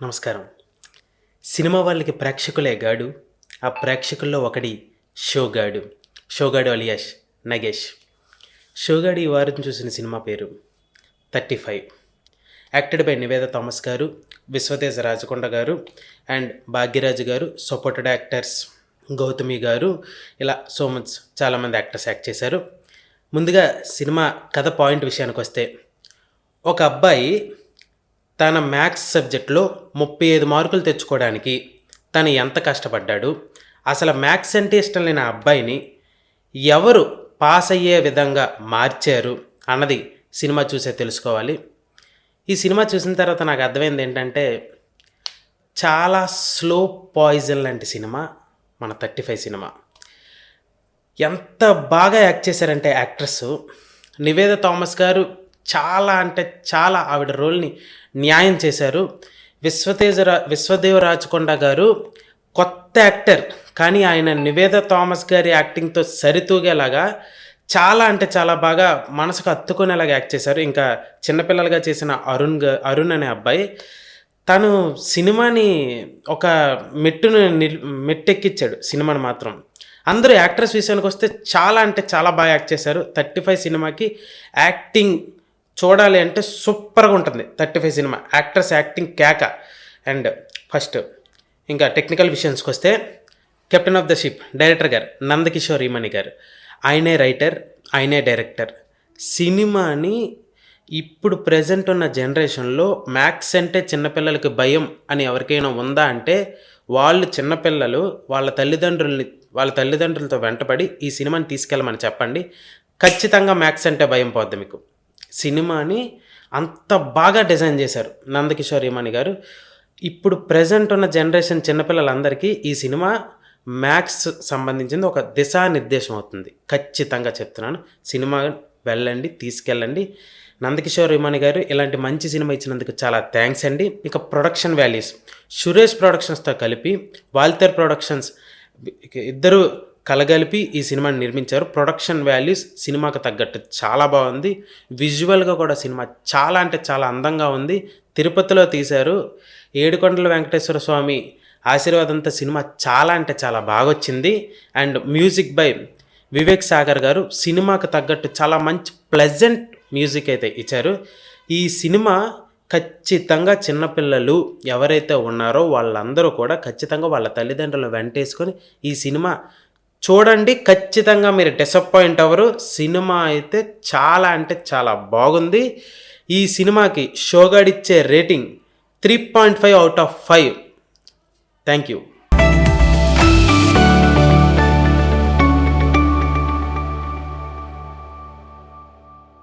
నమస్కారం. సినిమా వాళ్ళకి ప్రేక్షకులే గాడు. ఆ ప్రేక్షకుల్లో ఒకడి షోగాడు. షోగాడు అలియాస్ నగేష్. షోగాడు ఈ వారం చూసిన సినిమా పేరు 35. యాక్టెడ్ బై నివేద థామస్ గారు, విశ్వతేజ రాజకొండ గారు అండ్ భాగ్యరాజు గారు. సపోర్టెడ్ యాక్టర్స్ గౌతమి గారు. ఇలా సో మచ్ చాలామంది యాక్టర్స్ యాక్ట్ చేశారు. ముందుగా సినిమా కథ పాయింట్ విషయానికి వస్తే, ఒక అబ్బాయి తన మ్యాథ్స్ సబ్జెక్ట్లో 35 మార్కులు తెచ్చుకోవడానికి తను ఎంత కష్టపడ్డాడు, అసలు మ్యాథ్స్ అంటే ఇష్టం లేని అబ్బాయిని ఎవరు పాస్ అయ్యే విధంగా మార్చారు అన్నది సినిమా చూసే తెలుసుకోవాలి. ఈ సినిమా చూసిన తర్వాత నాకు అర్థమైంది ఏంటంటే, చాలా స్లో పాయిజన్ లాంటి సినిమా మన 35 సినిమా. ఎంత బాగా యాక్ట్ చేశారంటే యాక్ట్రెస్ నివేద థామస్ గారు చాలా అంటే చాలా ఆవిడ రోల్ని న్యాయం చేశారు. విశ్వదేవ రాజకొండ గారు కొత్త యాక్టర్, కానీ ఆయన నివేద థామస్ గారి యాక్టింగ్తో సరితూగేలాగా చాలా అంటే చాలా బాగా మనసుకు హత్తుకునేలాగా యాక్ట్ చేశారు. ఇంకా చిన్నపిల్లలుగా చేసిన అరుణ్ అనే అబ్బాయి తను సినిమాని ఒక మెట్టెక్కిచ్చాడు సినిమాని మాత్రం. అందరూ యాక్టర్స్ విషయానికి వస్తే చాలా అంటే చాలా బాగా యాక్ట్ చేశారు. 35 సినిమాకి యాక్టింగ్ చూడాలి అంటే సూపర్గా ఉంటుంది. 35 సినిమా యాక్టర్స్ యాక్టింగ్ కేక. అండ్ ఫస్ట్ ఇంకా టెక్నికల్ విషయానికి వస్తే, captain of the ship director గారు నందకిషోర్ ఈమని గారు. ఆయనే రైటర్, ఆయనే డైరెక్టర్. సినిమాని ఇప్పుడు ప్రజెంట్ ఉన్న జనరేషన్లో మ్యాథ్స్ అంటే చిన్నపిల్లలకి భయం అని ఎవరికైనా ఉందా అంటే, వాళ్ళు చిన్నపిల్లలు వాళ్ళ తల్లిదండ్రులతో వెంటపడి ఈ సినిమాని తీసుకెళ్ళమని చెప్పండి. ఖచ్చితంగా మ్యాథ్స్ అంటే భయం పోద్ది మీకు. సినిమాని అంత బాగా డిజైన్ చేశారు నందకిషోర్ ఈమని గారు. ఇప్పుడు ప్రజెంట్ ఉన్న జనరేషన్ చిన్నపిల్లలందరికీ ఈ సినిమా మ్యాథ్స్ సంబంధించింది ఒక దిశానిర్దేశం అవుతుంది. ఖచ్చితంగా చెప్తున్నాను. సినిమా వెళ్ళండి, తీసుకెళ్ళండి. నందకిషోర్ ఈమని గారు ఇలాంటి మంచి సినిమా ఇచ్చినందుకు చాలా థ్యాంక్స్ అండి. ఇక ప్రొడక్షన్ వాల్యూస్, సురేష్ ప్రొడక్షన్స్తో కలిపి వాల్తేర్ ప్రొడక్షన్స్ ఇద్దరు కలగలిపి ఈ సినిమాని నిర్మించారు. ప్రొడక్షన్ వాల్యూస్ సినిమాకు తగ్గట్టు చాలా బాగుంది. విజువల్గా కూడా సినిమా చాలా అంటే చాలా అందంగా ఉంది. తిరుపతిలో తీశారు. ఏడుకొండల వెంకటేశ్వర స్వామి ఆశీర్వాదంతో సినిమా చాలా అంటే చాలా బాగా వచ్చింది. And music by Vivek Sagar గారు సినిమాకు తగ్గట్టు చాలా మంచి ప్లెజెంట్ మ్యూజిక్ అయితే ఇచ్చారు. ఈ సినిమా ఖచ్చితంగా చిన్నపిల్లలు ఎవరైతే ఉన్నారో వాళ్ళందరూ కూడా ఖచ్చితంగా వాళ్ళ తల్లిదండ్రులను వెంటేసుకొని ఈ సినిమా చూడండి. ఖచ్చితంగా మీరు డిసప్పాయింట్ అవ్వరు. సినిమా అయితే చాలా అంటే చాలా బాగుంది. ఈ సినిమాకి షోగాడిచ్చే rating 3.5 out of 5. Thank you.